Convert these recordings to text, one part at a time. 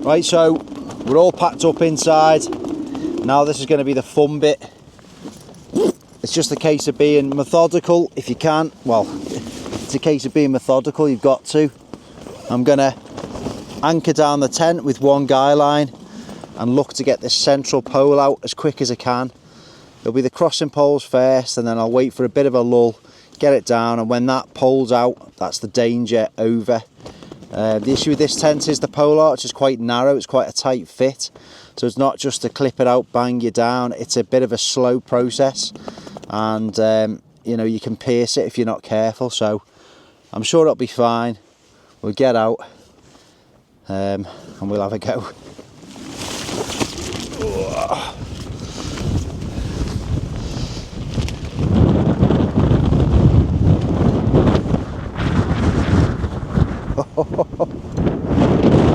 Right, so we're all packed up inside. Now this is going to be the fun bit. It's just a case of being methodical if you can. Well, it's a case of being methodical, you've got to. I'm going to anchor down the tent with one guy line and look to get this central pole out as quick as I can. It'll be the crossing poles first, and then I'll wait for a bit of a lull, get it down, and when that pole's out, that's the danger over. The issue with this tent is the pole arch is quite narrow, it's quite a tight fit, so it's not just to clip it out, bang you down, it's a bit of a slow process, and you know, you can pierce it if you're not careful, so I'm sure it'll be fine. We'll get out and we'll have a go.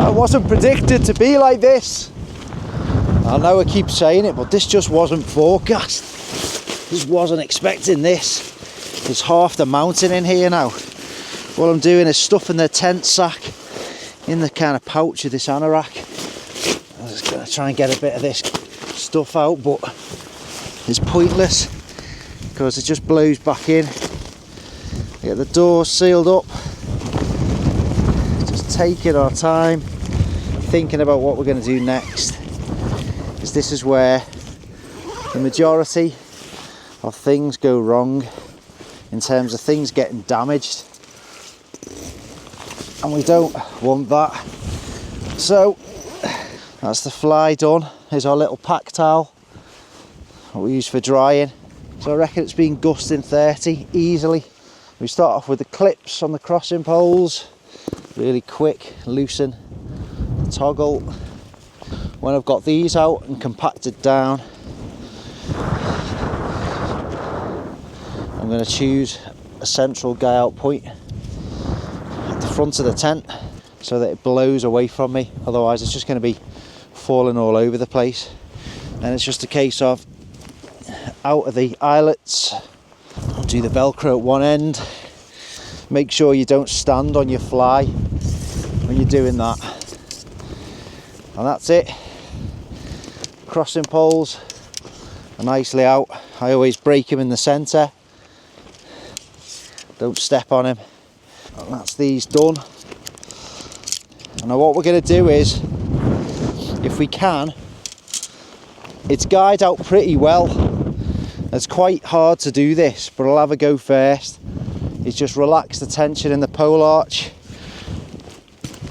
I wasn't predicted to be like this. I know I keep saying it, but this just wasn't forecast. Just wasn't expecting this. There's half the mountain in here now. What I'm doing is stuffing the tent sack in the kind of pouch of this anorak. I'm just going to try and get a bit of this stuff out, but it's pointless because it just blows back in. Get the doors sealed up. Just taking our time, thinking about what we're going to do next, because this is where the majority of things go wrong in terms of things getting damaged, and we don't want that. So that's the fly done. Here's our little pack towel, what we use for drying. So I reckon it's been gusting 30 easily. We start off with the clips on the crossing poles, really quick, loosen, toggle. When I've got these out and compacted down, I'm going to choose a central guy out point at the front of the tent so that it blows away from me, otherwise it's just going to be falling all over the place. And it's just a case of out of the eyelets, I'll do the velcro at one end. Make sure you don't stand on your fly when you're doing that, and that's it. Crossing poles are nicely out. I always break him in the centre, don't step on him, and that's these done. And now what we're going to do is, if we can, it's guyed out pretty well. It's quite hard to do this, but I'll have a go first. Is just relax the tension in the pole arch,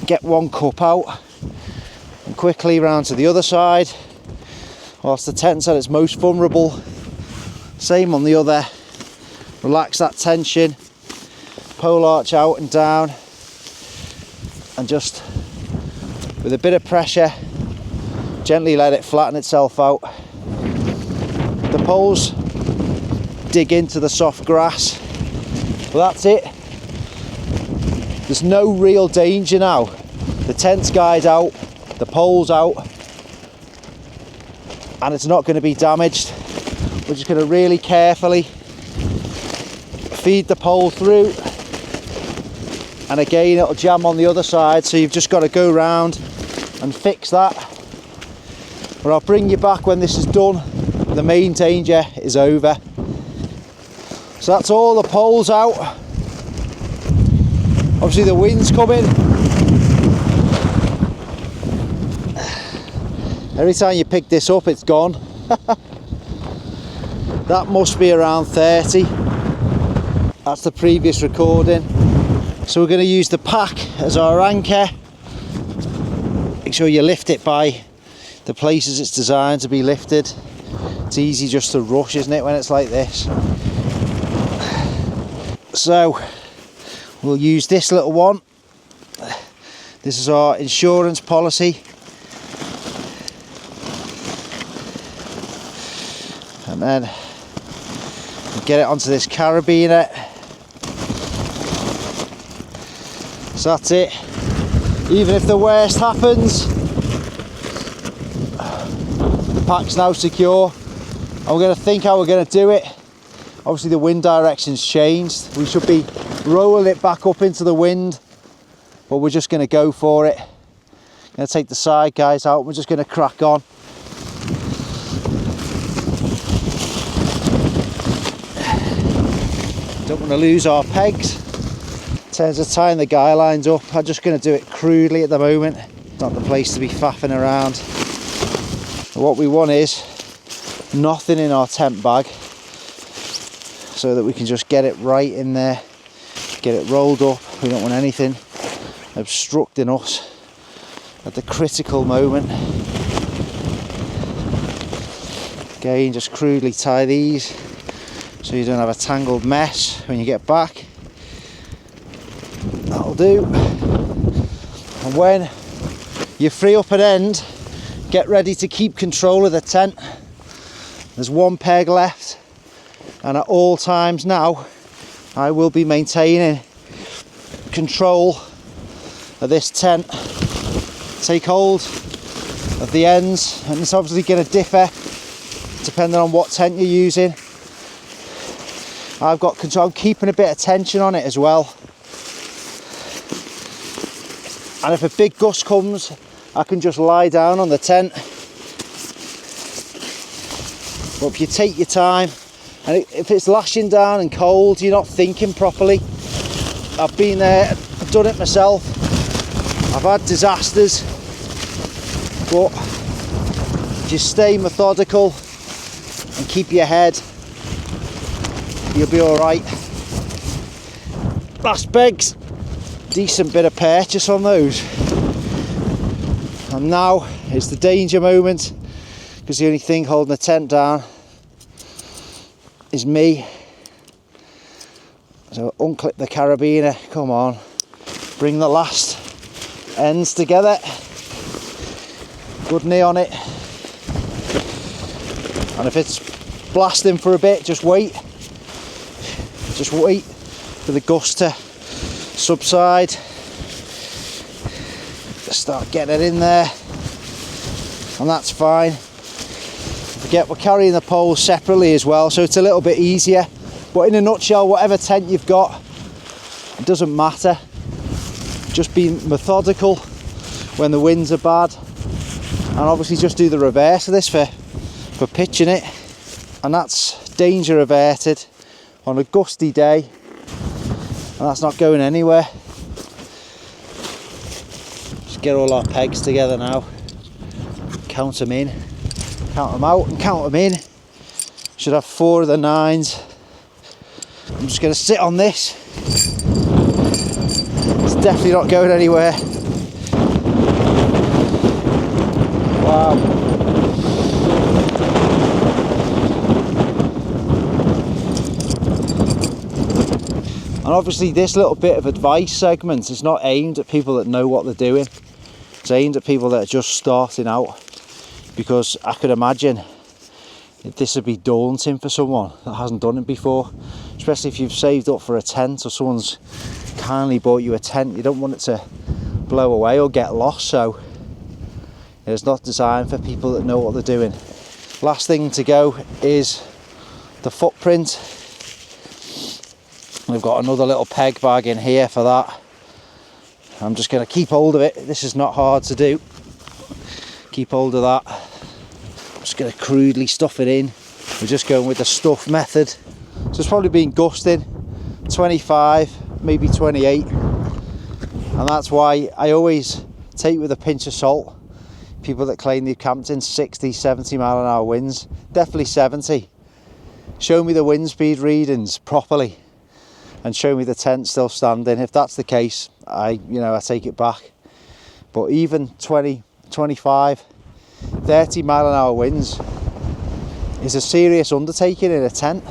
get one cup out, and quickly round to the other side whilst the tent's at its most vulnerable. Same on the other. Relax that tension, pole arch out and down, and just with a bit of pressure gently let it flatten itself out. The poles dig into the soft grass. Well, that's it. There's no real danger now. The tent's guyed out, the pole's out, and it's not going to be damaged. We're just going to really carefully feed the pole through, and again it'll jam on the other side, so you've just got to go round and fix that. But I'll bring you back when this is done. The main danger is over. So that's all the poles out. Obviously the wind's coming. Every time you pick this up, it's gone. That must be around 30. That's the previous recording. So we're going to use the pack as our anchor. Make sure you lift it by the places it's designed to be lifted. It's easy just to rush, isn't it, when it's like this? So we'll use this little one. This is our insurance policy, and then get it onto this carabiner. So that's it. Even if the worst happens, the pack's now secure, and we're going to think how we're going to do it. Obviously the wind direction's changed. We should be rolling it back up into the wind, but we're just going to go for it. Gonna take the side guys out, we're just gonna crack on. Don't want to lose our pegs. In terms of tying the guy lines up, I'm just going to do it crudely at the moment. It's not the place to be faffing around. What we want is nothing in our tent bag, so that we can just get it right in there, get it rolled up. We don't want anything obstructing us at the critical moment. Again, just crudely tie these so you don't have a tangled mess when you get back. That'll do. And when you free up an end, get ready to keep control of the tent. There's one peg left, and at all times now I will be maintaining control of this tent. Take hold of the ends, and it's obviously going to differ depending on what tent you're using. I've got control, I'm keeping a bit of tension on it as well. And if a big gust comes, I can just lie down on the tent. But if you take your time, and if it's lashing down and cold, you're not thinking properly. I've been there, I've done it myself. I've had disasters. But if you stay methodical and keep your head, you'll be all right. Last pegs, decent bit of purchase on those. And now is the danger moment, because the only thing holding the tent down is me. So unclip the carabiner, come on, bring the last ends together. Good knee on it. And if it's blasting for a bit, just wait. Just wait for the gust to subside. Just start getting it in there, and that's fine. Forget we're carrying the poles separately as well, so it's a little bit easier. But in a nutshell, whatever tent you've got, it doesn't matter. Just be methodical when the winds are bad, and obviously just do the reverse of this for pitching it, and that's danger averted on a gusty day, and that's not going anywhere. Just get all our pegs together now, count them in, count them out and count them in. Should have 4 of the 9s. I'm just going to sit on this. It's definitely not going anywhere. Wow. And obviously this little bit of advice segment is not aimed at people that know what they're doing. It's aimed at people that are just starting out, because I could imagine this would be daunting for someone that hasn't done it before, especially if you've saved up for a tent or someone's kindly bought you a tent. You don't want it to blow away or get lost, so it's not designed for people that know what they're doing. Last thing to go is the footprint. We've got another little peg bag in here for that. I'm just going to keep hold of it. This is not hard to do. Keep hold of that. I'm just going to crudely stuff it in. We're just going with the stuff method. So it's probably been gusting 25, maybe 28. And that's why I always take it with a pinch of salt. People that claim they've camped in 60, 70 mile an hour winds, definitely 70. Show me the wind speed readings properly, and show me the tent still standing. If that's the case, I take it back. But even 20, 25, 30 mile an hour winds is a serious undertaking in a tent.